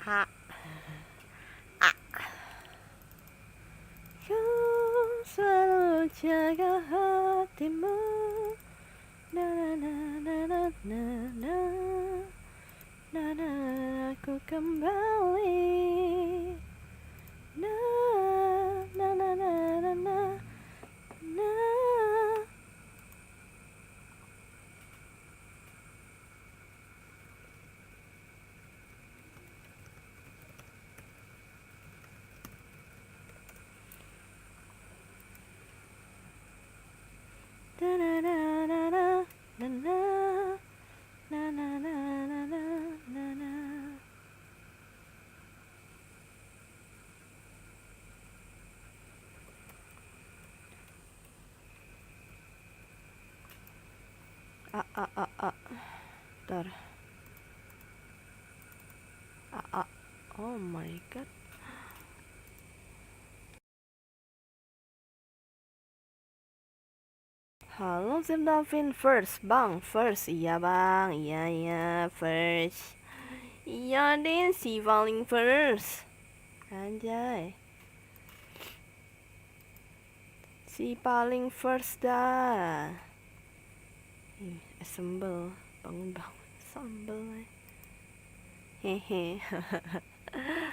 Ha. A. Kau selalu jaga hatimu. Na na na na na na na na aku kembali. Na na na na na na na. Na na na na na na na na na na na na na. Bentar. Oh my god. Halo Sir Davin, first bang, first iya bang, iya first, iya deh si paling first, anjay, si paling first dah, assemble, bangun, sambel, hehe,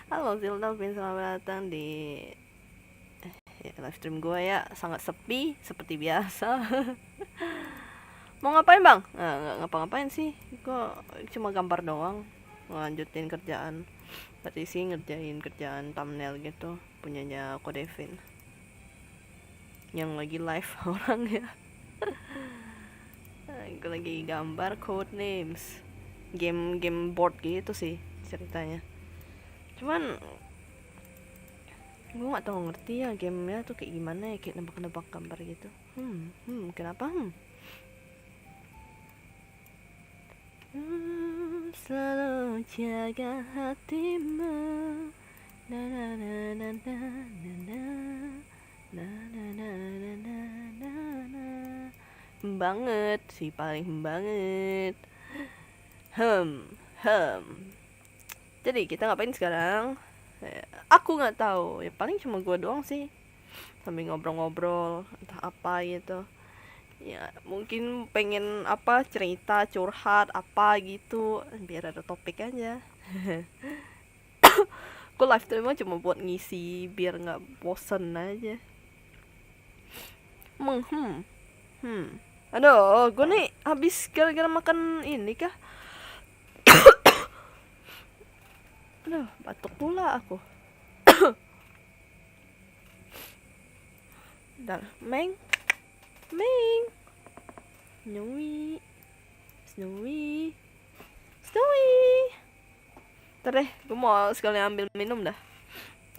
halo Sir Davin, selamat datang di live stream gue ya, sangat sepi seperti biasa. Mau ngapain bang? Nah, nggak ngapa-ngapain sih, gue cuma gambar doang, ngelanjutin kerjaan. Tadi sih ngerjain kerjaan thumbnail gitu, punyanya Kodevin, yang lagi live orang ya. Gue lagi gambar code names, game board gitu sih ceritanya. Cuman gue nggak tahu ngerti ya gamenya tuh kayak gimana ya, kayak nebak-nebak gambar gitu. Kenapa? Selalu jaga hatimu. Na na na na na na na na na na na na na. Banget sih, paling banget. Jadi kita ngapain sekarang? Aku nggak tahu. Ya paling cuma gue doang sih. Sambil ngobrol-ngobrol entah apa gitu. Ya mungkin pengen apa, cerita curhat apa gitu, biar ada topik aja. Gue live stream cuma buat ngisi biar nggak bosen aja. Aduh, gue nih habis gara-gara makan ini kah? Aduh, batuk pula aku. Bentar, Meng, Snowy, Snowy. Ntar deh, gue mau sekali ambil minum dah.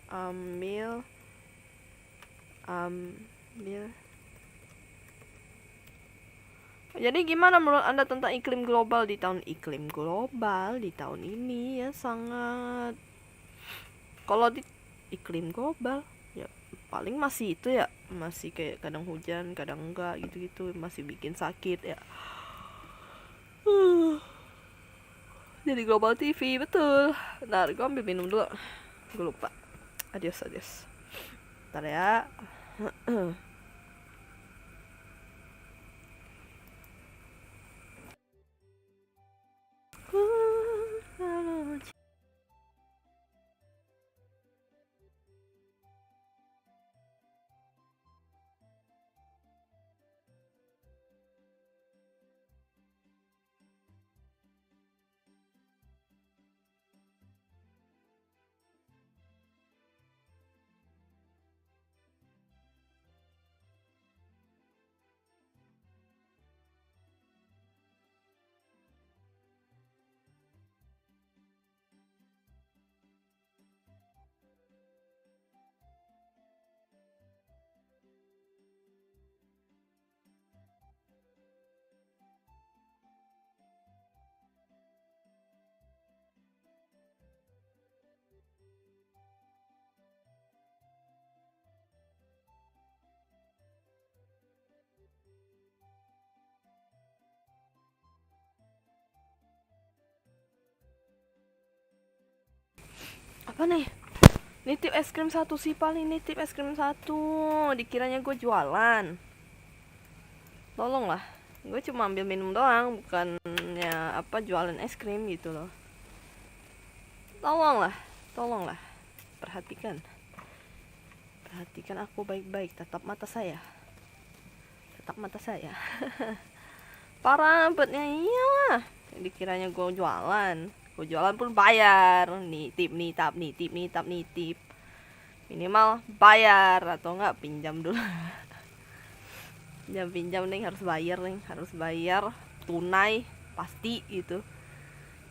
Ambil. Jadi gimana menurut Anda tentang iklim global di tahun ini ya, sangat, kalau di iklim global ya paling masih itu ya, masih kayak kadang hujan kadang enggak gitu-gitu, masih bikin sakit ya. Jadi global TV betul. Ntar gue ambil minum dulu, gue lupa. Adios. Ntar ya. Apa nih? Nitip es krim satu sih, paling nitip es krim satu. Dikiranya gue jualan. Tolonglah, gue cuma ambil minum doang, bukannya apa jualan es krim gitu loh. Tolonglah, perhatikan aku baik-baik, tatap mata saya. Parah betnya, iyalah. Dikiranya gue jualan pun bayar, nitip. Minimal bayar atau enggak pinjam dulu. pinjam nih, harus bayar tunai pasti gitu.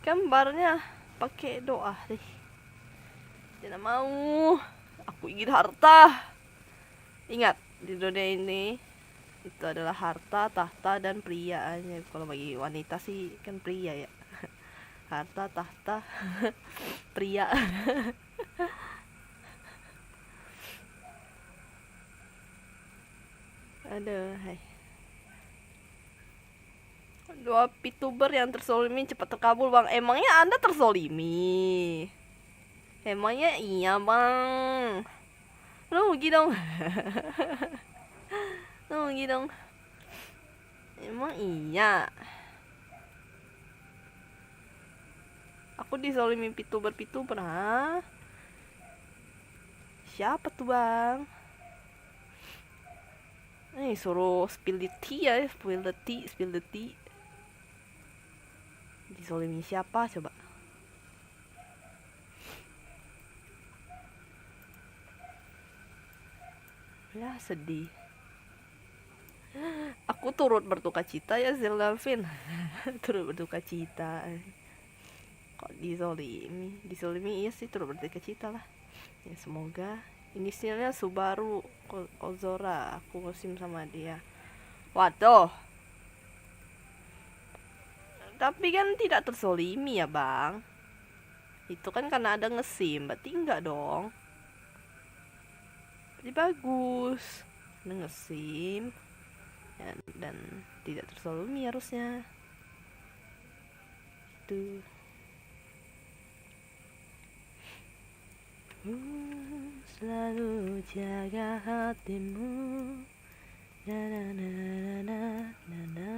Gambarnya pakai doa deh. Tidak mau, aku ingin harta. Ingat, di dunia ini itu adalah harta, tahta, dan pria aja. Kalau bagi wanita sih kan pria ya. Harta, tahta, pria. Aduh, hai. 2 VTuber yang tersolimi cepat terkabul, Bang. Emangnya Anda tersolimi? Emangnya iya, Bang? Rugi dong. Emang iya. Aku disolimi VTuber, ha? Siapa tuh, Bang? Suruh spill the tea ya, spill the tea. Disolimi siapa coba? Ya sedih. Aku turut berduka cita ya, Zildalvin. Turut berduka cita. Kok disolimi iya sih, turut berduka cita lah. Ya semoga. Inisialnya Subaru Ozora, aku ngosim sama dia. Waduh. Tapi kan tidak tersolimi ya, Bang. Itu kan karena ada ngesim, berarti enggak dong. Berarti bagus. Ada ngesim ya, dan tidak tersolimi harusnya. Itu. Selalu jaga hatimu. Na na na na na na na na.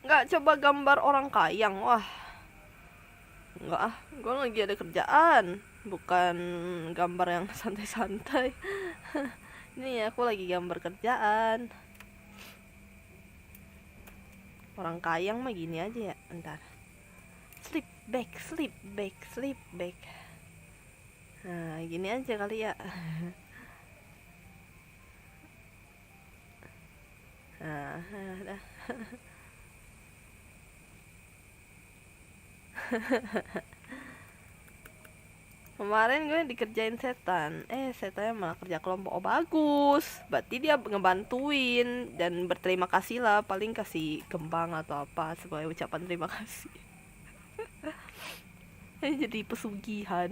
Nggak coba gambar orang kayang. Wah, nggak ah, gue lagi ada kerjaan, bukan gambar yang santai-santai. Ini aku lagi gambar kerjaan. Orang kayang mah gini aja ya, entar. Sleep back. Nah, gini aja kali ya. Nah, dah. Kemarin gue dikerjain setan. Setannya malah kerja kelompok. Oh bagus, berarti dia ngebantuin dan berterima kasih lah. Paling kasih kembang atau apa sebagai ucapan terima kasih. Jadi pesugihan.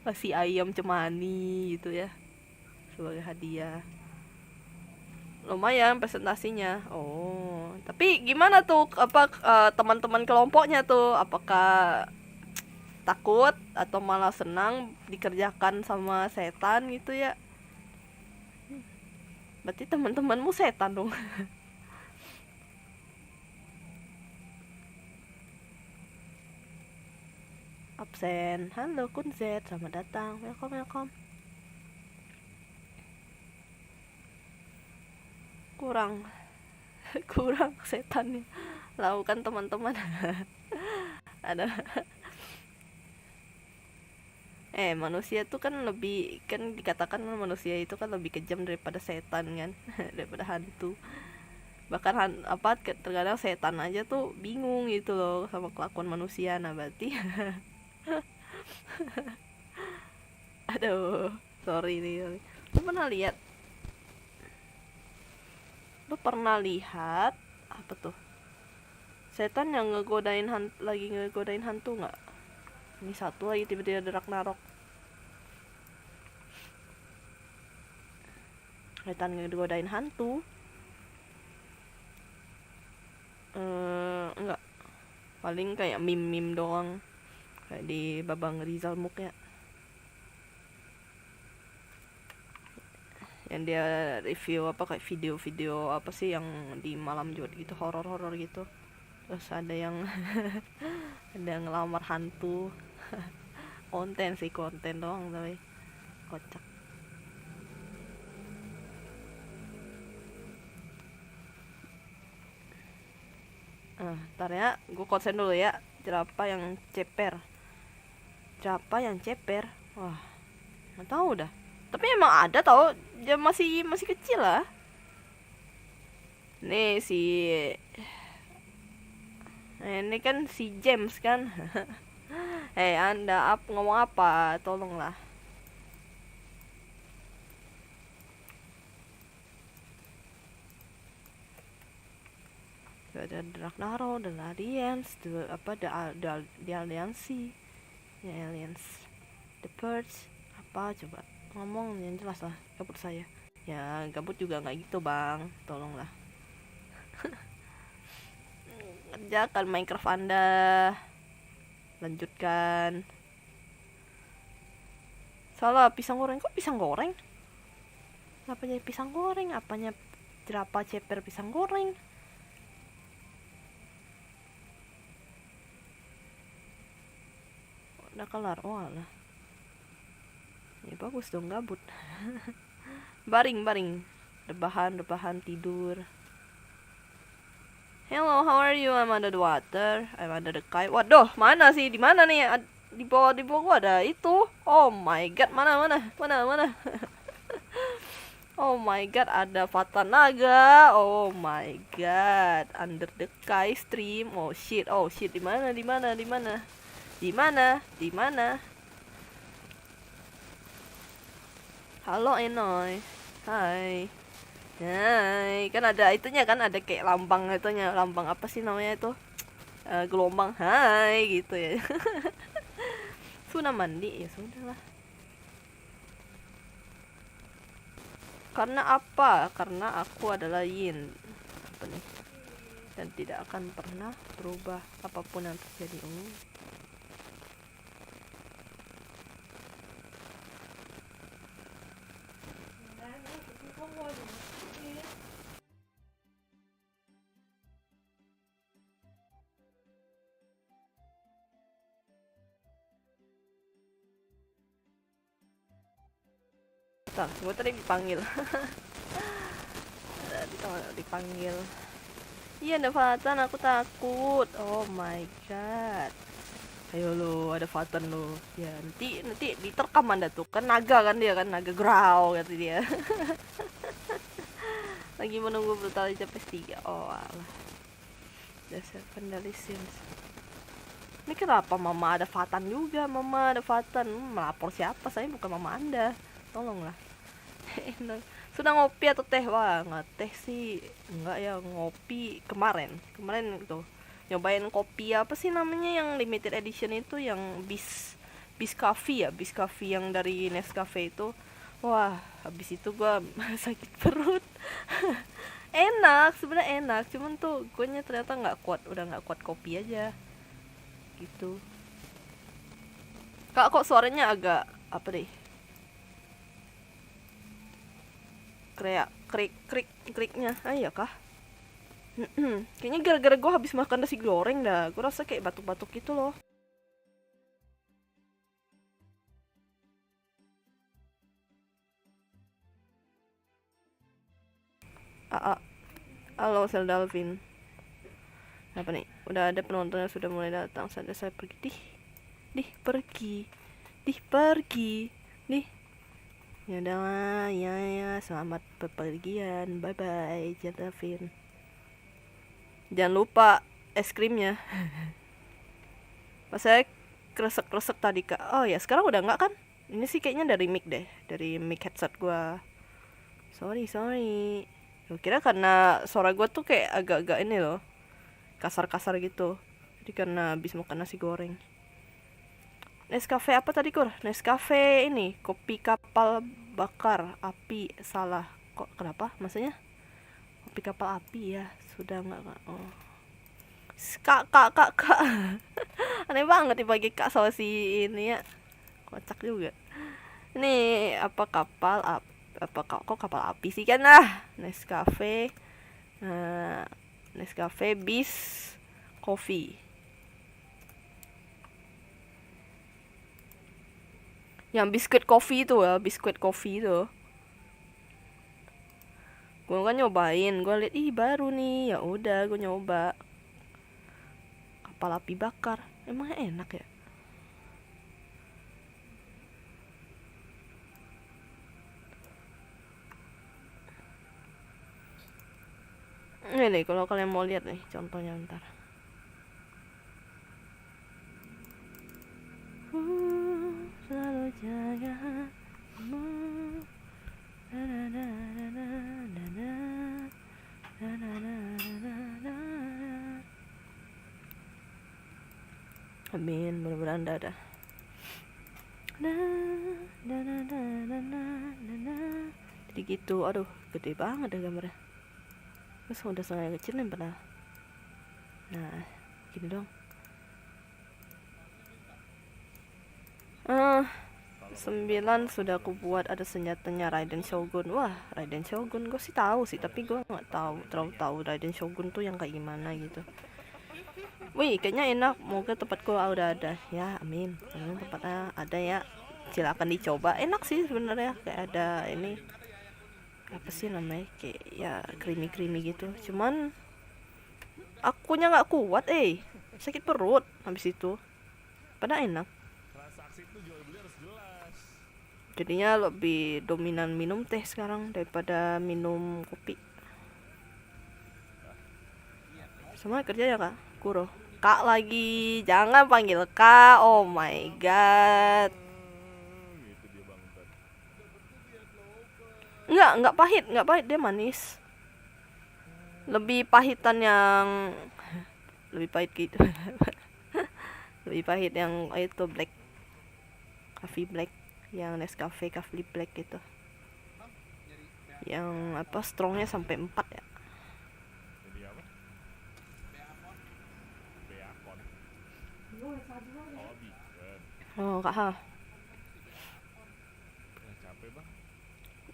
Kasih ayam cemani gitu ya sebagai hadiah. Lumayan presentasinya. Oh, tapi gimana tuh teman-teman kelompoknya tuh? Apakah takut atau malah senang dikerjakan sama setan gitu ya? Berarti teman-temanmu setan dong. Absen. Halo Kunzet, selamat datang. Welcome. Kurang setannya. Lakukan teman-teman. Ada. Manusia tuh kan lebih, kan dikatakan manusia itu kan lebih kejam daripada setan kan. Daripada hantu. Bahkan terkadang setan aja tuh bingung gitu loh sama kelakuan manusia. Nah berarti aduh, sorry nih. Lu pernah lihat apa tuh setan yang lagi ngegodain hantu nggak? Ini satu lagi tiba-tiba ada Ragnarok. Setan ngegodain hantu. Enggak, paling kayak meme doang, kayak di Babang Rizal Muk ya, yang dia review apa kayak video-video apa sih yang di malam jumat gitu, horor-horor gitu. Terus ada yang ada yang ngelamar hantu. Konten sih, konten doang tapi kocak. Ntar ya, gue konsen dulu ya. Jerapah yang ceper. Jerapah yang ceper. Wah, nggak tahu dah. Tapi emang ada tau, dia masih kecil lah. Nih si ini kan si James kan. Anda ngomong apa? Tolonglah. Ada Ragnarok, The Alliance, The Aliansi, ya Aliens, The Purge, apa coba ngomong yang jelas lah, gabut saya. Ya gabut juga nggak gitu bang, tolonglah. Kerjakan Minecraft Anda, lanjutkan. Salah pisang goreng, kok pisang goreng? Apanya pisang goreng? Apanya jerapah ceper pisang goreng? Udah kelar, oh alah. Ya bagus dong, gabut. baring rebahan tidur. Hello, how are you? I'm under the water, I'm under the kite. Waduh, mana sih? Di mana nih? Di bawah gua ada itu. Oh my god, mana? Oh my god, ada Fata Naga. Oh my god, under the sky stream. Oh shit, di mana? Halo Enoy. Hai. Kan ada itunya kan, ada kayak lambang itunya, lambang apa sih namanya itu? Gelombang. Hai gitu ya. Sudah mandi ya sudahlah. Karena apa? Karena aku adalah yin. Apa nih? Dan tidak akan pernah berubah apapun yang terjadi. Bentar, gue tadi dipanggil. dipanggil. Iya ada Fatan, aku takut. Oh my god. Ayo lo, ada Fatan lo. Ya nanti diterkam Anda tuh. Kan naga kan dia kan, naga growl kata dia. Lagi menunggu Brutality PS3. Oh alah. Dasar vandalism. Ini kenapa mama ada Fatan juga? Mama ada Fatan. Melapor siapa? Saya bukan mama Anda. Tolonglah. Sudah ngopi atau teh? Wah nggak teh sih, enggak ya, ngopi kemarin tuh nyobain kopi apa sih namanya yang limited edition itu, yang bis coffee ya, bis coffee yang dari Nescafe itu. Wah habis itu gua sakit perut. Enak sebenarnya, enak, cuman tuh gue ternyata nggak kuat kopi aja gitu. Kok suaranya agak apa deh, kriknya. Iya kah? Kayaknya gara-gara gue habis makan nasi goreng dah. Gue rasa kayak batuk-batuk gitu loh. Halo Seldalvin. Apa nih? Udah ada penonton yang sudah mulai datang. Sampai saya pergi. Pergi. Ya udahlah, ya selamat bepergian. Bye bye, Seldalvin. Jangan lupa es krimnya. Pas saya kresek tadi kak. Oh ya sekarang udah enggak kan? Ini sih kayaknya dari mic deh, dari mic headset gua. Sorry. Gue kira karena suara gua tuh kayak agak-agak ini loh, kasar gitu. Jadi karena habis makan nasi goreng. Nescafe apa tadi Kur? Nescafe ini kopi kapal bakar api, salah. Kok kenapa? Maksudnya kopi kapal api ya? Sudah nggak? Oh. Kak. Aneh banget dibagi kak sama si ini ya. Kocak juga. Ini apa kapal apa kok kapal api sih kan lah. Nescafe. Nescafe bis coffee. Yang biskuit coffee itu ya, biskuit coffee itu. Gue kan nyobain, gue liat ih baru nih, ya udah gue nyoba. Kapal api bakar, emangnya enak ya? Ini nih kalau kalian mau lihat nih contohnya bentar. Selalu jaga amin, mudah-mudahan ada. Jadi gitu, aduh gede banget dah gambarnya. Terus udah setengah kecil nih padahal. Nah, gini dong. 9 sudah aku buat, ada senjatanya Raiden Shogun. Wah, Raiden Shogun gue sih tahu sih, tapi gue nggak terlalu tahu Raiden Shogun tuh yang kayak gimana gitu. Wih, kayaknya enak. Moga tempatku udah ada. Ya, amin. Tempatnya ada ya. Silakan dicoba. Enak sih sebenarnya. Kayak ada ini apa sih namanya? Kayak ya creamy gitu. Cuman akunya nggak kuat, sakit perut habis itu. Padahal enak. Jadinya lebih dominan minum teh sekarang daripada minum kopi. Sama kerja ya kak? Kuro. Kak lagi, jangan panggil kak. Oh my god. Enggak pahit, dia manis. Lebih pahitan yang lebih pahit gitu. Lebih pahit yang itu black. Coffee black, yang Nescafe Coffee black gitu. Yang apa strongnya sampai 4 ya. Oh kak ha.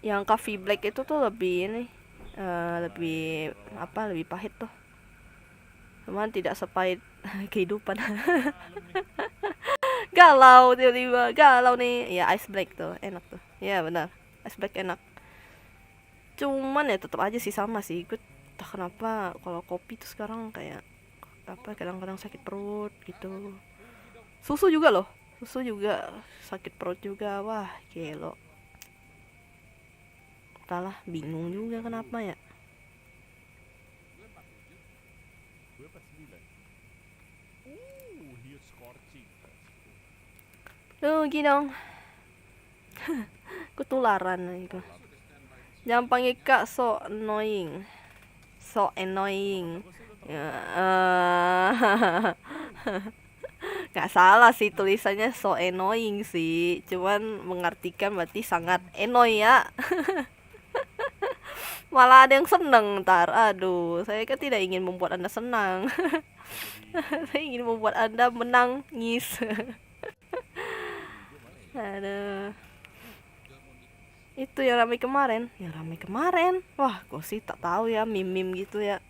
Yang coffee black itu tuh lebih ini lebih apa, lebih pahit tuh. Cuman tidak sepahit kehidupan. Galau tiba-tiba, galau nih. Ya ice black tuh enak tuh. Ya benar, ice black enak. Cuman ya tetap aja sih sama sih. Gue tak kenapa kalau kopi tuh sekarang kayak apa, kadang-kadang sakit perut gitu. Susu juga loh, susu juga sakit perut juga. Wah gelo. Entahlah, bingung juga kenapa ya. Rugi dong. Ketularan itu. Jangan panggil kak, so annoying. So annoying. Ya, gak salah sih tulisannya so annoying sih. Cuman mengartikan berarti sangat annoy ya. Malah ada yang seneng ntar. Aduh, saya kan tidak ingin membuat anda senang. Saya ingin membuat anda menangis. Aduh. Itu yang ramai kemarin. Wah, gue sih tak tahu ya, meme gitu ya.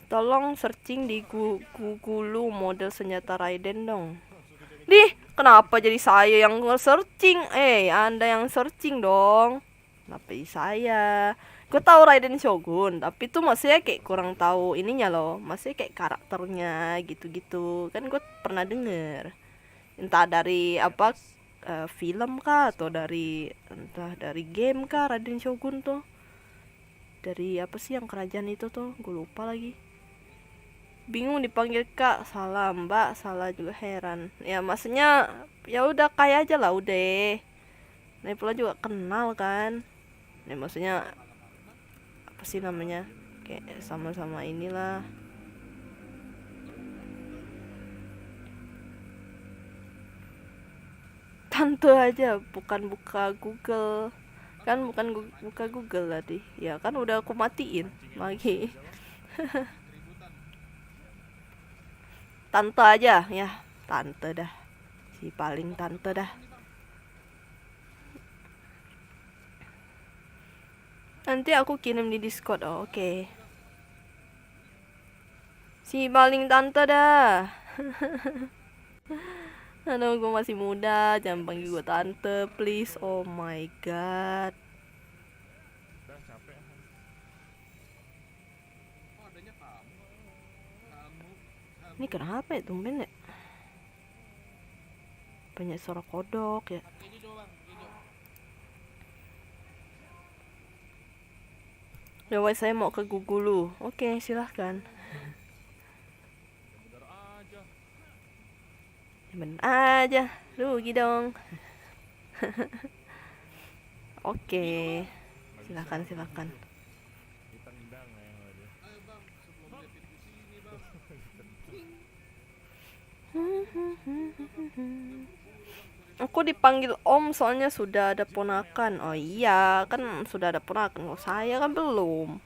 Tolong searching di Google model senjata Raiden dong. Kenapa jadi saya yang searching? Anda yang searching dong. Kenapa saya? Gue tahu Raiden Shogun, tapi tuh maksudnya kayak kurang tahu ininya loh. Maksudnya kayak karakternya gitu-gitu. Kan gue pernah denger. Entah dari apa film kah, atau entah dari game kah Raiden Shogun tuh. Dari apa sih yang kerajaan itu tuh? Gue lupa lagi. Bingung dipanggil kak, salah mbak, salah juga, heran ya. Maksudnya ya udah kayak aja lah udah. Nah pula juga kenal kan. Ya maksudnya apa sih namanya, kayak sama-sama inilah. tante aja, bukan buka Google. Kan bukan buka Google tadi. Ya kan udah aku matiin lagi. Tante aja ya, tante dah. Si paling tante dah. Nanti aku kirim di Discord. Oh, oke. Si paling tante dah. Aduh, gue masih muda, jangan panggil gue tante, please. Oh my god. Ini kenapa ya, tumben ya? Banyak suara kodok ya. Ya wes, saya mau ke Gugulu. Oke, silahkan. Bener aja, rugi dong. Oke, silakan. Aku dipanggil Om soalnya sudah ada ponakan. Oh iya, kan sudah ada ponakan. Kalau saya kan belum.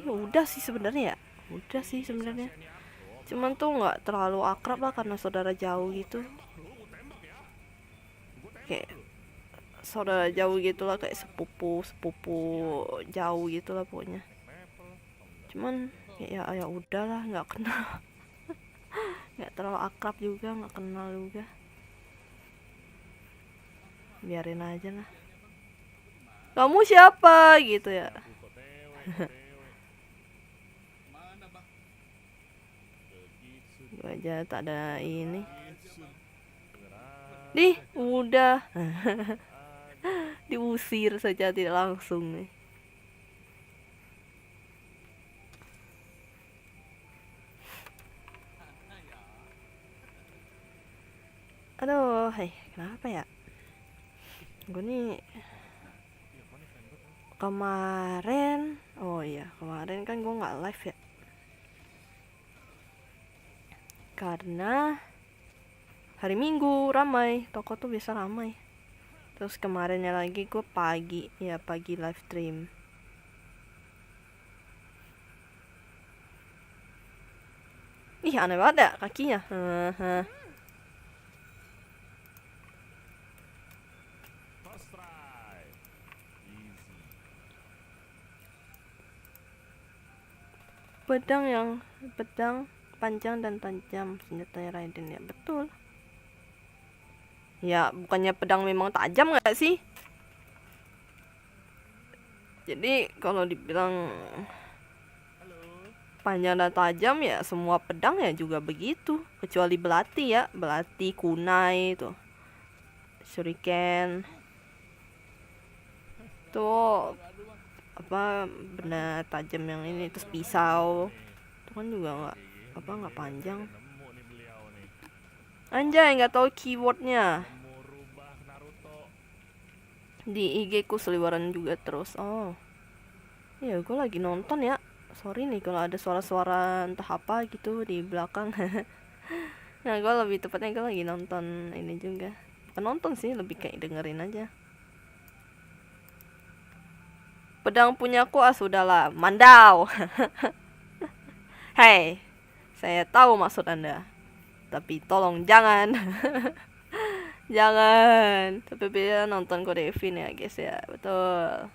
Ya udah sih sebenarnya. Cuman tuh nggak terlalu akrab lah karena saudara jauh gitu. Kayak saudara jauh gitulah, kayak sepupu jauh gitulah pokoknya. Cuman ya udahlah, nggak kenal. Nggak terlalu akrab juga, nggak kenal juga. Biarin aja lah. Kamu siapa gitu ya. Gue aja tak ada ini. Nih, udah. Diusir saja tidak langsung nih. Aduh, kenapa ya? Gue nih kemarin, oh iya, kemarin kan gue nggak live ya. Karena hari Minggu ramai, toko tuh biasa ramai. Terus kemarinnya lagi gue pagi live stream. Ih, aneh banget ya kakinya. Pedang panjang dan tajam, senjatanya Raiden ya, betul. Ya, bukannya pedang memang tajam gak sih? Jadi kalau dibilang panjang dan tajam ya semua pedang ya juga begitu, kecuali belati ya, belati kunai tuh, shuriken tuh apa, benda tajam yang ini, terus pisau itu kan juga nggak panjang. Anjay, nggak tahu keywordnya. Di IG ku seliweran juga terus. Oh iya, gue lagi nonton ya. Sorry nih kalau ada suara-suara entah apa gitu di belakang. Nah, gue lebih tepatnya gue lagi nonton ini juga. Bukan nonton sih, lebih kayak dengerin aja. Pedang punyaku sudahlah, mandau. Hei, saya tahu maksud Anda. Tapi tolong jangan. Jangan. Tapi beda nonton Kodevin ya guys ya, betul.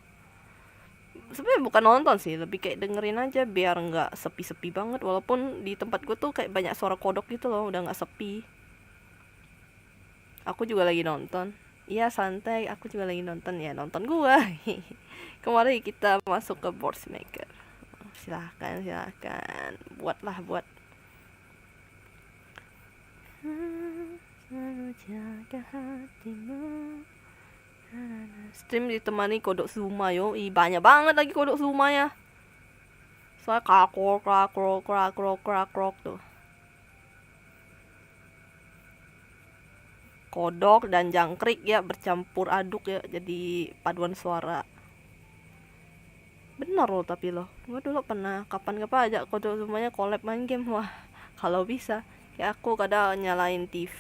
Sebenarnya bukan nonton sih, lebih kayak dengerin aja biar nggak sepi-sepi banget. Walaupun di tempat gue tuh kayak banyak suara kodok gitu loh, udah nggak sepi. Aku juga lagi nonton. Iya santai, aku juga lagi nonton ya, nonton gua. Kemarin kita masuk ke Boardsmaker. Silahkan, buat. Jaga hatimu. Stream ditemani kodok Zuma yo. Banyak banget lagi kodok Zuma ya. Soalnya krok tuh. Kodok dan jangkrik ya bercampur aduk ya, jadi paduan suara. Bener loh, tapi loh, gue dulu pernah kapan-kapan ajak kodok Zumanya collab main game. Wah, kalau bisa. Kayak aku kadang nyalain TV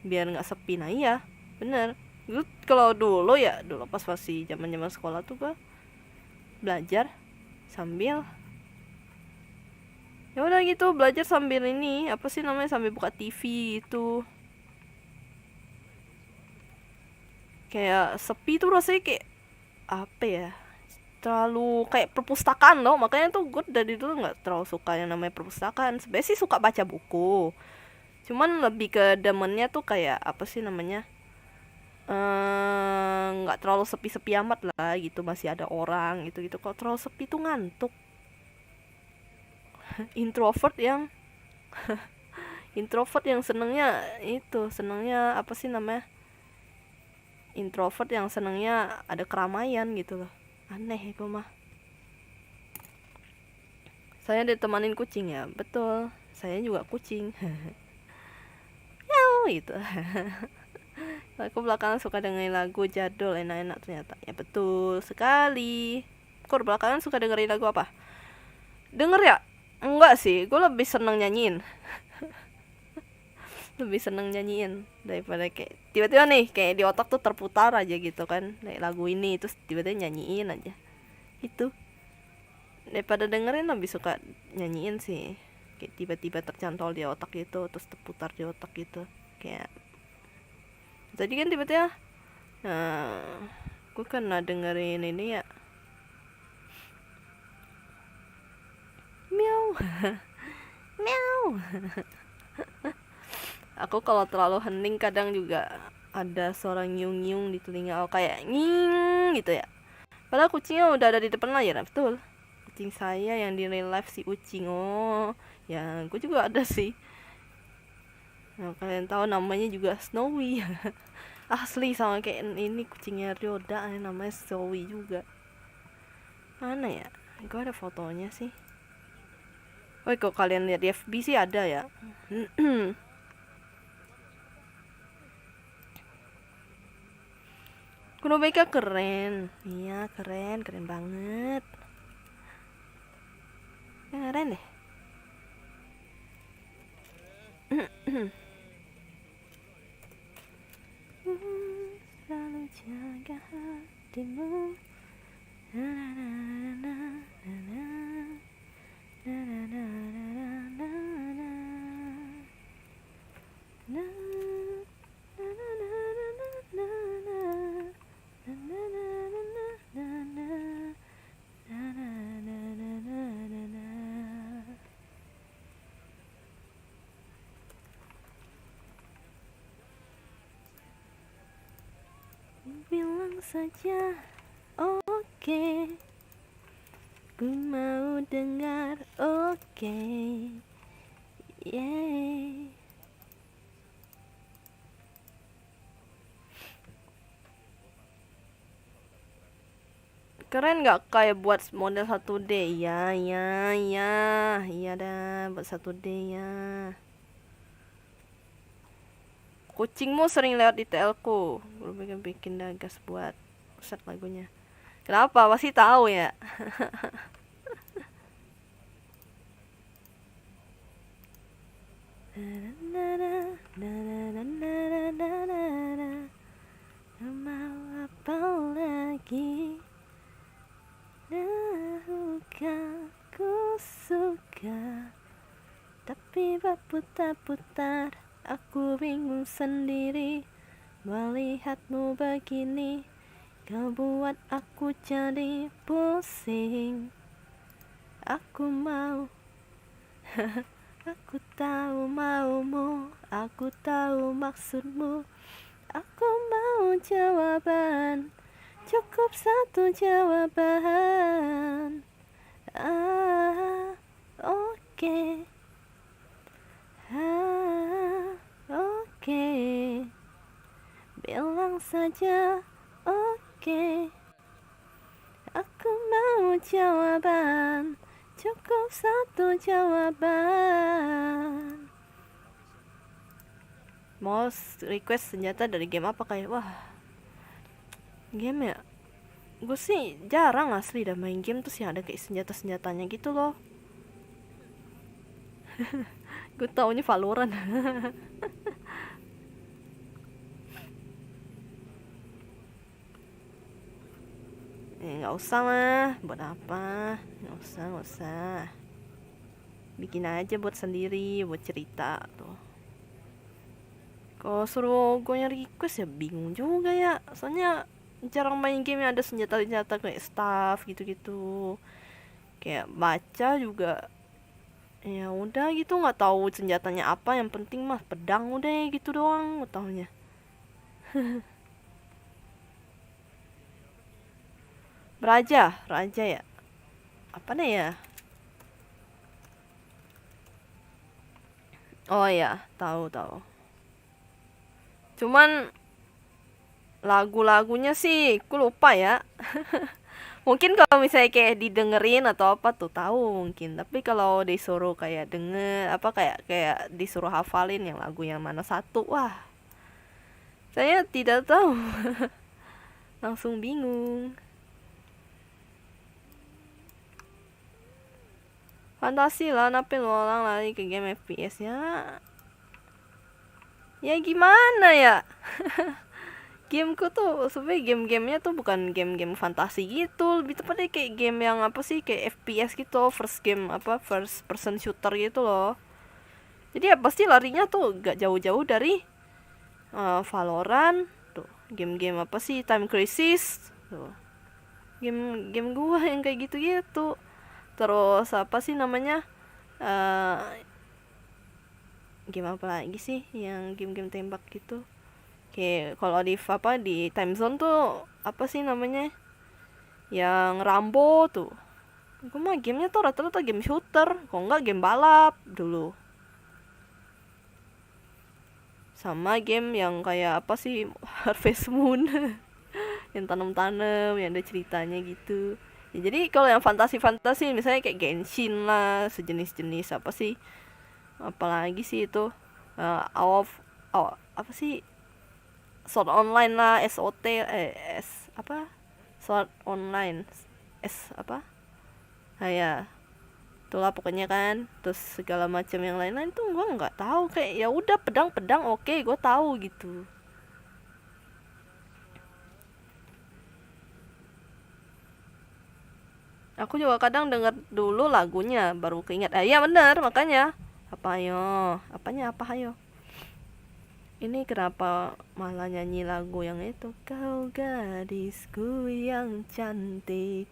biar nggak sepi. Nah iya, bener. Gue kalau dulu pas masih zaman sekolah tuh gue belajar sambil ya udah gitu, belajar sambil ini apa sih namanya, sambil buka TV itu. Kayak sepi tuh rasanya, kayak apa ya, terlalu kayak perpustakaan loh. Makanya tuh gue dari dulu nggak terlalu suka yang namanya perpustakaan. Sebenarnya sih suka baca buku, cuman lebih ke demennya tuh kayak apa sih namanya, nggak terlalu sepi-sepi amat lah gitu, masih ada orang gitu gitu. Kalau terlalu sepi tuh ngantuk. introvert yang introvert yang senengnya itu, senengnya apa sih namanya, introvert yang senengnya ada keramaian gitu loh. Aneh itu mah. Saya ditemanin kucing ya, betul, saya juga kucing. Meow gitu. Aku belakangan suka dengerin lagu jadul enak-enak ternyata. Ya betul sekali. Kok belakangan suka dengerin lagu apa? Denger ya? Enggak sih, gue lebih seneng nyanyiin. Lebih seneng nyanyiin daripada kayak tiba-tiba nih kayak di otak tuh terputar aja gitu kan, kayak lagu ini terus tiba-tiba nyanyiin aja. Itu daripada dengerin lebih suka nyanyiin sih. Kayak tiba-tiba tercantol di otak gitu, terus terputar di otak gitu. Kayak tadi kan tiba-tiba gue kena dengerin ini ya, meow. Meow. Aku kalau terlalu hening kadang juga ada suara nyung-nyung di telinga aku, kayak nying gitu ya. Padahal kucingnya udah ada di depan layar, betul. Kucing saya yang di real life si Ucing. Oh, ya gue juga ada sih. Nah, kalian tahu namanya juga Snowy. Asli sama kayak ini kucingnya Ryoda, namanya Snowy juga. Mana ya? Gue ada fotonya sih. Woi, kok kalian lihat di FB sih ada ya? Kuno Beka keren. Iya, keren, keren banget. Keren deh. Selalu jaga hatimu. Bilang saja oke, ku mau dengar oke. Yeay. Keren nggak kayak buat model 1D? Ya, ya, ya, iya dah buat 1D ya. Kucingmu sering lewat di TL ku. Gue bikin dah gas buat set lagunya. Kenapa? Pasti tahu ya. Mau apa lagi? Tahukah ku suka, tapi berputar-putar aku bingung sendiri. Melihatmu begini, kau buat aku jadi pusing. Aku mau, aku tahu maumu, aku tahu maksudmu. Aku mau jawaban, cukup satu jawaban. Oke. Oke. Bilang saja oke. Aku mau jawaban, cukup satu jawaban. Mau request senjata dari game apa kayak? Wah, game ya? Gue sih jarang asli dah main game terus yang ada kayak senjata-senjatanya gitu loh. Gue taunya Valorant. Nggak usah lah, buat apa? Nggak usah. Bikin aja buat sendiri, buat cerita tuh. Kalau suruh gue yang request ya bingung juga ya. Soalnya jarang main game yang ada senjata-senjata kayak staff gitu-gitu. Kayak baca juga ya udah gitu, nggak tahu senjatanya apa, yang penting mah pedang udah gitu doang taunya. Raja ya. Apa nih ya? Oh ya, tahu. Cuman lagu-lagunya sih aku lupa ya. Mungkin kalau misalnya kayak didengerin atau apa tuh tahu mungkin, tapi kalau disuruh kayak denger apa kayak kayak disuruh hafalin yang lagu yang mana satu, wah saya tidak tahu. Langsung bingung. Fantasi lah, tapi lu orang lari ke game FPS ya. Ya gimana ya? Gameku tuh sebenarnya game-gamenya tuh bukan game-game fantasi gitu, lebih tepatnya kayak game yang apa sih, kayak FPS gitu, first game apa first person shooter gitu loh. Jadi ya pasti larinya tuh gak jauh-jauh dari Valorant tuh, game-game apa sih, Time Crisis tuh, game-game gua yang kayak gitu-gitu. Terus apa sih namanya, uh, game apa lagi sih yang game-game tembak gitu, kayak kalau di apa di time zone tuh apa sih namanya, yang Rambo tuh. Gue mah gamenya tuh rata-rata game shooter, kok nggak game balap dulu. Sama game yang kayak apa sih, Harvest Moon. Yang tanam-tanam, yang ada ceritanya gitu ya. Jadi kalau yang fantasi-fantasi misalnya kayak Genshin lah, sejenis-jenis apa sih, apalagi sih itu, apa sih, Sword Online lah, S apa, Sword Online, S apa, ya itulah pokoknya kan. Terus segala macam yang lain-lain tuh gue nggak tahu, kayak ya udah pedang oke gue tahu gitu. Aku juga kadang denger dulu lagunya baru keinget, iya bener, makanya apa ayo, apanya apa ayo, ini kenapa malah nyanyi lagu yang itu, kau gadisku yang cantik,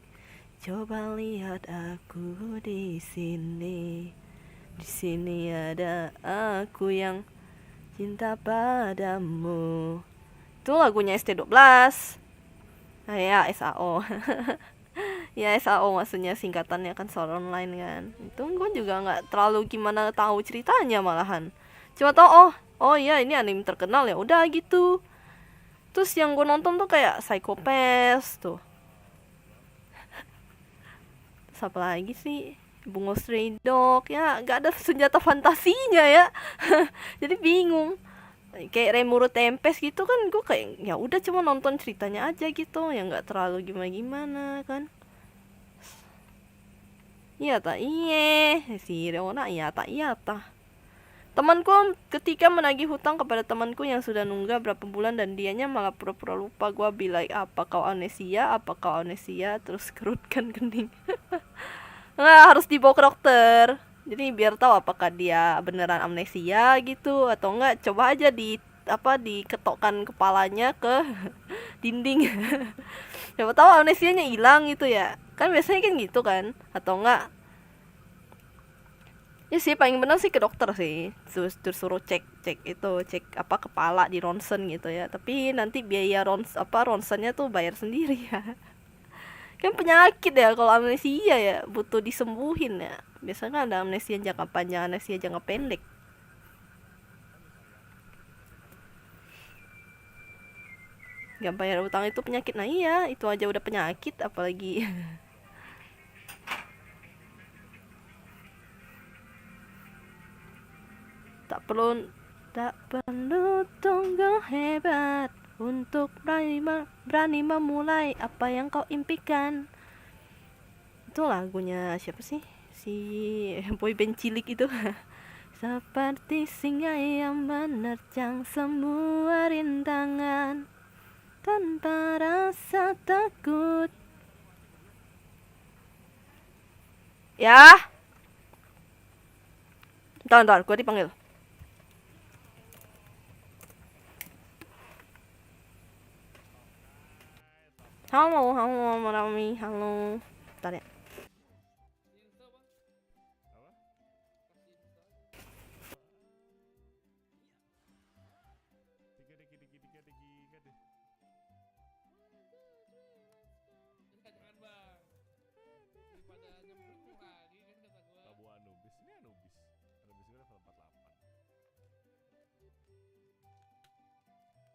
coba lihat aku di sini ada aku yang cinta padamu. Itu lagunya ST12. Ya SAO. Ya SAO maksudnya singkatannya kan, Sword Online kan. Itu gue juga nggak terlalu gimana tahu ceritanya malahan. Cuma tau oh iya ini anime terkenal ya udah gitu. Terus yang gue nonton tuh kayak Psycho Pass tuh. Terus apa lagi sih? Bungo Stray Dog ya, nggak ada senjata fantasinya ya. Jadi bingung. Kayak Remuru Tempest gitu kan, gue kayak ya udah cuma nonton ceritanya aja gitu, yang nggak terlalu gimana kan. Iya tak iye si Reona, iya tak temanku ketika menagih hutang kepada temanku yang sudah nunggak berapa bulan dan dianya malah pura-pura lupa. Gua bilang apa kau amnesia, terus kerutkan kening. Nah, harus dibawa ke dokter, jadi biar tahu apakah dia beneran amnesia gitu atau enggak. Coba aja diketokkan kepalanya ke dinding. Siapa tahu amnesianya hilang gitu ya kan, biasanya kan gitu kan, atau enggak ya sih paling benar sih ke dokter sih, terus suruh cek apa kepala di ronsen gitu ya, tapi nanti biaya ronsennya tuh bayar sendiri ya. Kan penyakit ya kalau amnesia ya, butuh disembuhin ya. Biasanya kan ada amnesia jangka panjang, amnesia jangka pendek. Gak bayar utang itu penyakit, nah iya itu aja udah penyakit apalagi. tak perlu tunggu hebat untuk berani memulai apa yang kau impikan. Itu lagunya siapa sih, si boyband cilik itu. Seperti singa yang menerjang semua rintangan tanpa rasa takut. Ya. Ntar, gue dipanggil. Halo, Rami, halo. Bentar ya.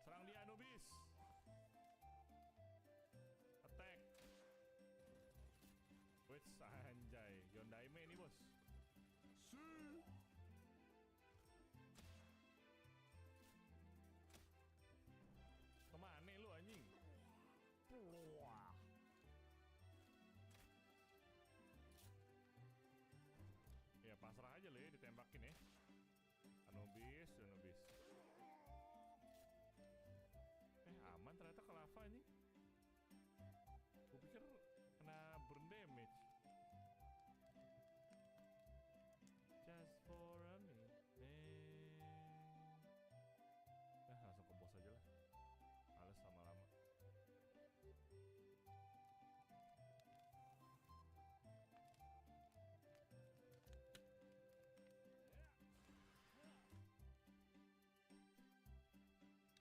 Serang dia Anubis. Attack. Wait, anjay. Yondaime ini, Bos. Kemana lu anjing? Wah. Ya pasrah aja Le, ditembakin ya. Anubis. Aman ternyata ke lava anjing. Gue pikir kena burn damage. Just for a minute. Langsung ke bos aja lah. Males lama-lama.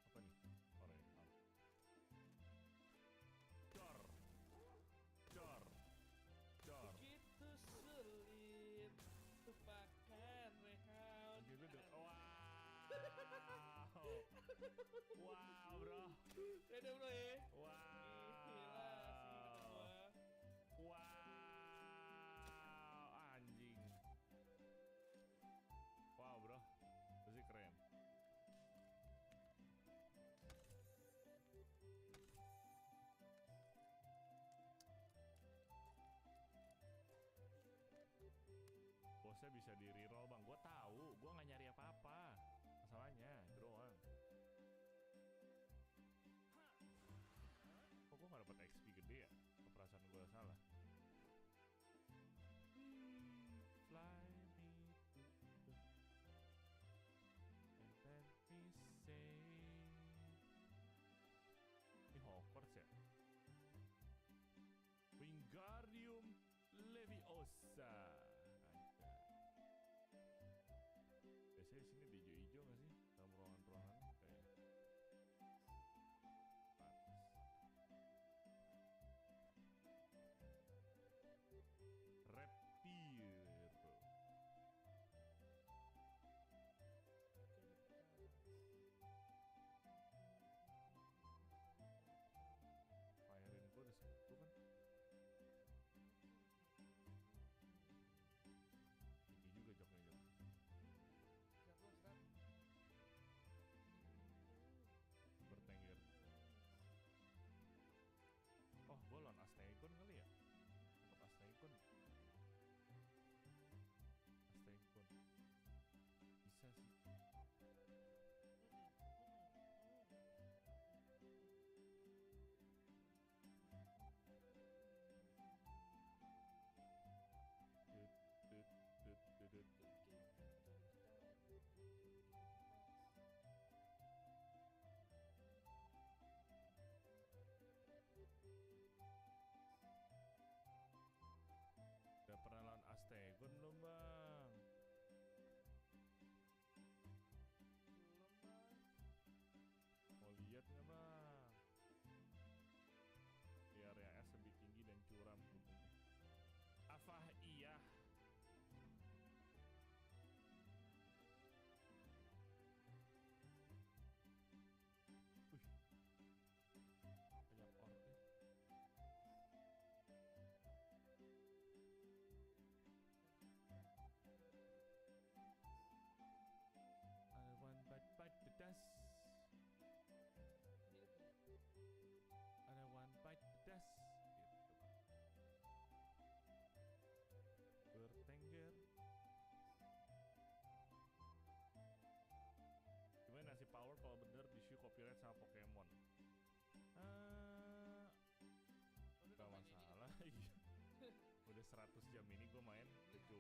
Apa nih? Orang ini. Jor. Begitu sulit lupakan rehat. Gitu deh. Wow, bro. Dadah bro ya. Wow, anjing. Wow, bro. Pasti keren. Bosnya bisa di reroll bang. Gue tahu, gue nggak nyari apa-apa. Masalahnya itu doang. Kok gue nggak dapat XP gede ya? Perasaan gue salah. Fly me to the and let me say. Ini Hogwarts ya? Wingardium Leviosa. Biasanya di sini di hijau-hijau nggak sih? Dalam ruangan-ruangan kayak panas.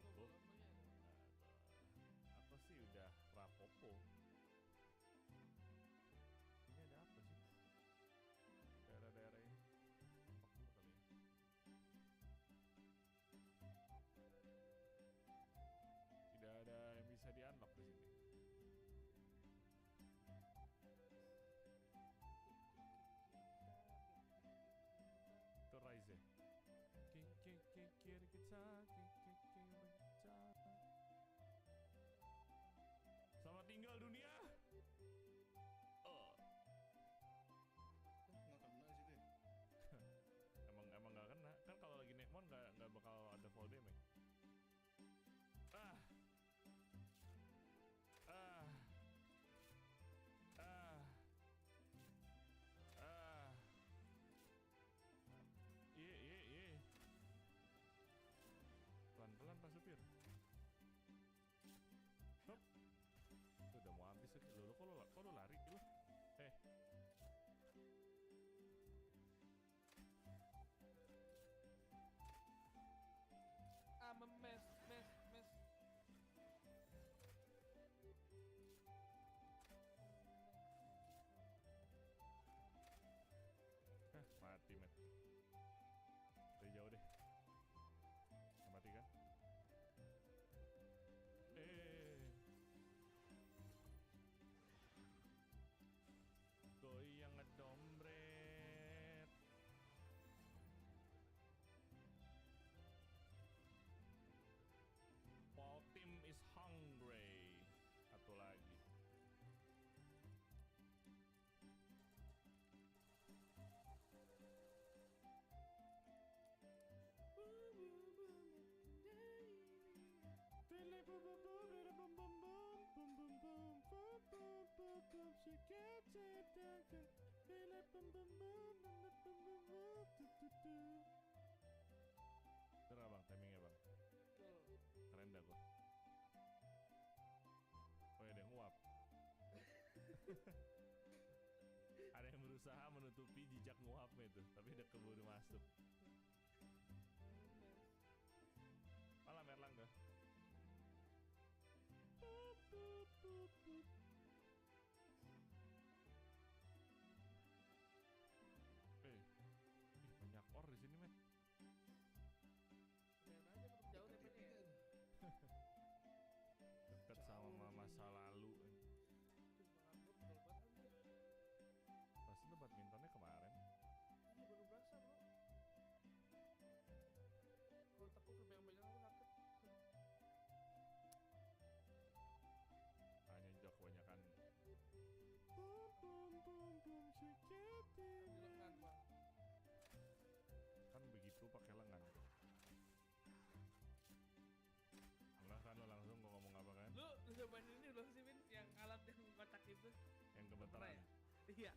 ruko. belum ya. Aku sih udah rapopo. Ini ada apa sih? Daerah-daerah ini. Oh, kali ya. Tidak ada yang bisa di-unlock di sini. Itu Rise. Kiri kita. Selamat tinggal dunia. Oh, Nggak kena sih deh. emang nggak kena. Kan kalau lagi naik mon nggak bakal ada fall damage. Ah. Ah. Ah. Ah. Ye. Pelan-pelan Pak Supir. Hop. Tuh, udah mau habis lo. Kok lo lari lo? I'm a mess. Mati men. Dari jauh deh. Mati kan? Goyang ngedombret. Paul team is hungry. Satu lagi. Bener bang, timingnya bang. Keren dah gua. Oh ya, ada yang nguap. Ada yang berusaha menutupi jejak nguapnya itu, tapi udah keburu masuk. Malam Erlangga. Banyak or di sini men. Jangan aja tetap jauh daripada ya. Dekat sama masa lalu. Nganggur berobat aja. Pas itu badmintonnya kemarin. Iya baru berasa bro. Kalau tekuk kebayang-bayang aku sakit. Hanya jok kebanyakan. Di lengan bang. Kan begitu pakai lengan. Enggak kan lo langsung gua ngomong apa kan? Lu cobain ini belum sih Vin? Yang alat yang kocak itu. Yang Pernah kebetulan ya? Iya.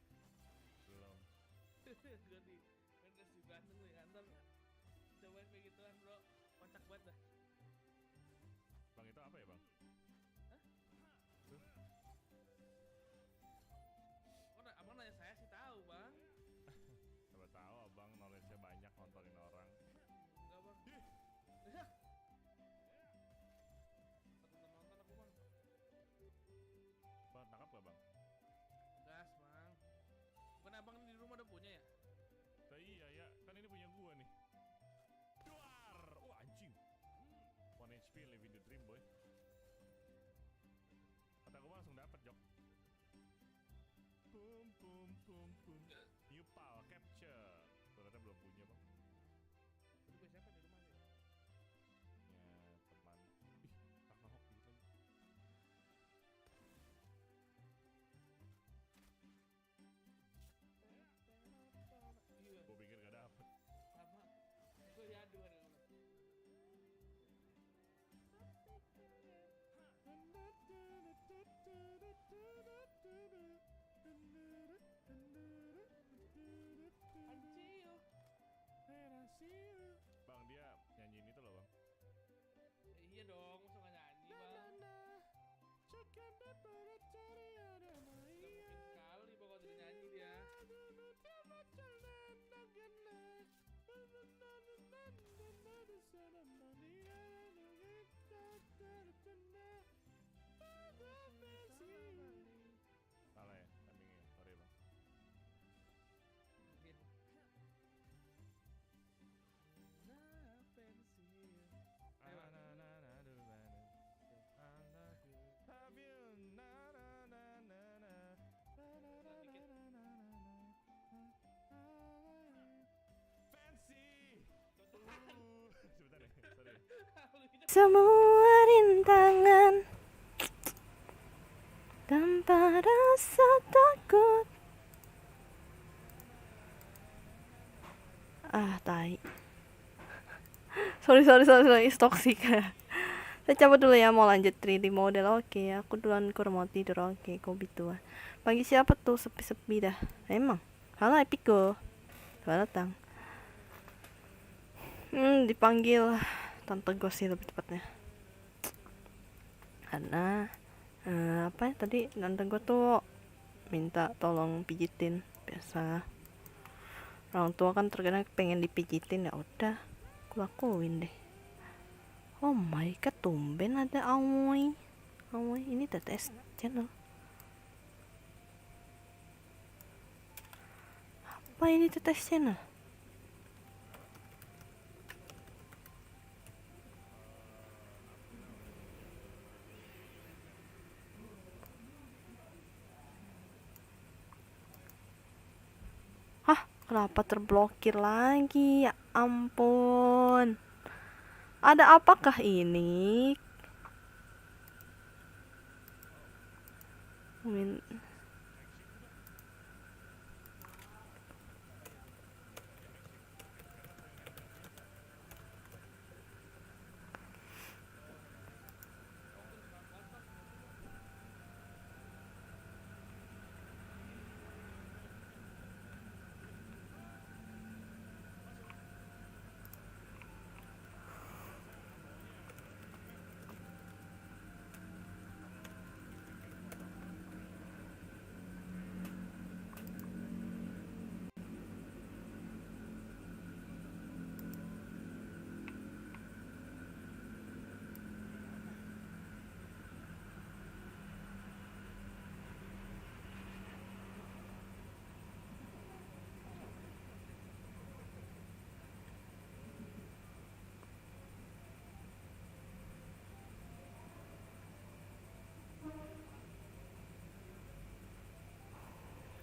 belum. Gue di kan di Bandung nih kantor. Cobain kayak gituan bro. Kocak banget dah. Bang itu apa ya bang? Hah? Tuh. Oh, abang nanya saya sih tahu bang. Coba tahu abang knowledge-nya banyak nontonin orang. Enggak bang. Ya. Nonton aku bang. Bang tangkap gak bang? Gas bang. Bukan abang di rumah udah punya ya? Nah, iya ya, kan ini punya gua nih. Duar! Oh anjing. 1 HP living the dream boy. Kata gua langsung dapet jok. Pum. New pal capture. Ternyata belum punya bang. Itu gue siapa di rumah sih? Ya teman. Ih, tak nahok gitu lagi. Iya. Gua pikir gak dapet. Sama. Gue diadu ada dulu. Anjir. Bang dia nyanyiin itu loh bang. Iya dong, masa nggak nyanyi bang? Gak mungkin sekali pokoknya tidak nyanyi dia. semua rintangan tanpa rasa takut. Tai. Sorry, it's toxic. Saya cabut dulu ya, mau lanjut 3D model. Oke, aku duluan mau tidur. Oke, kopi tua. Pagi siapa tuh, sepi-sepi dah. Emang. Halo Epiko. Selamat datang. Dipanggil Tante Gos sih lebih tepatnya. Karena apa ya tadi, Tante Gos tuh minta tolong pijitin. Biasa orang tua kan terkadang pengen dipijitin, ya udah aku lakuin deh. Oh my god, tumben ada Amoy. Ini TTS channel. Apa ini TTS channel? Kenapa terblokir lagi? Ya ampun. Ada apakah ini?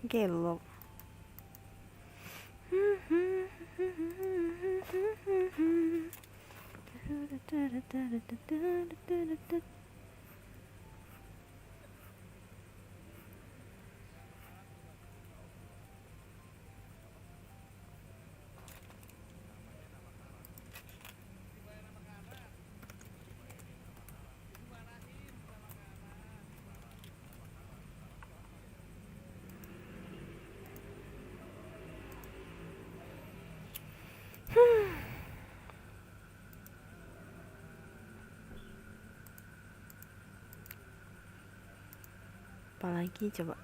Gelo. Apalagi coba.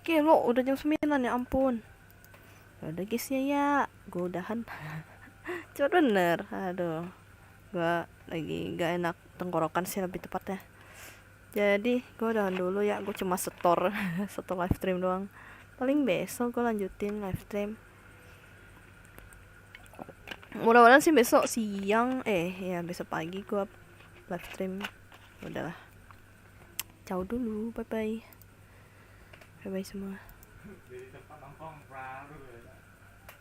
Oke, lo udah jam 9 ya ampun. Udah guys ya, gue udahan. Cepet bener, aduh. Gue lagi gak enak tenggorokan sih lebih tepatnya. Jadi gue udahan dulu ya, gue cuma setor live stream doang. Paling besok gue lanjutin live stream. Mudah-mudahan sih besok siang, ya besok pagi gue live stream. Udahlah. Ciao dulu, bye bye. Bye bye semua. Jadi tempat nongkrong baru ya.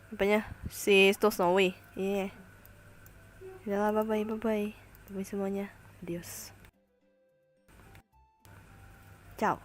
Apanya? Si Still Snowy. Iya. Udahlah, bye bye semuanya. Adios. Ciao.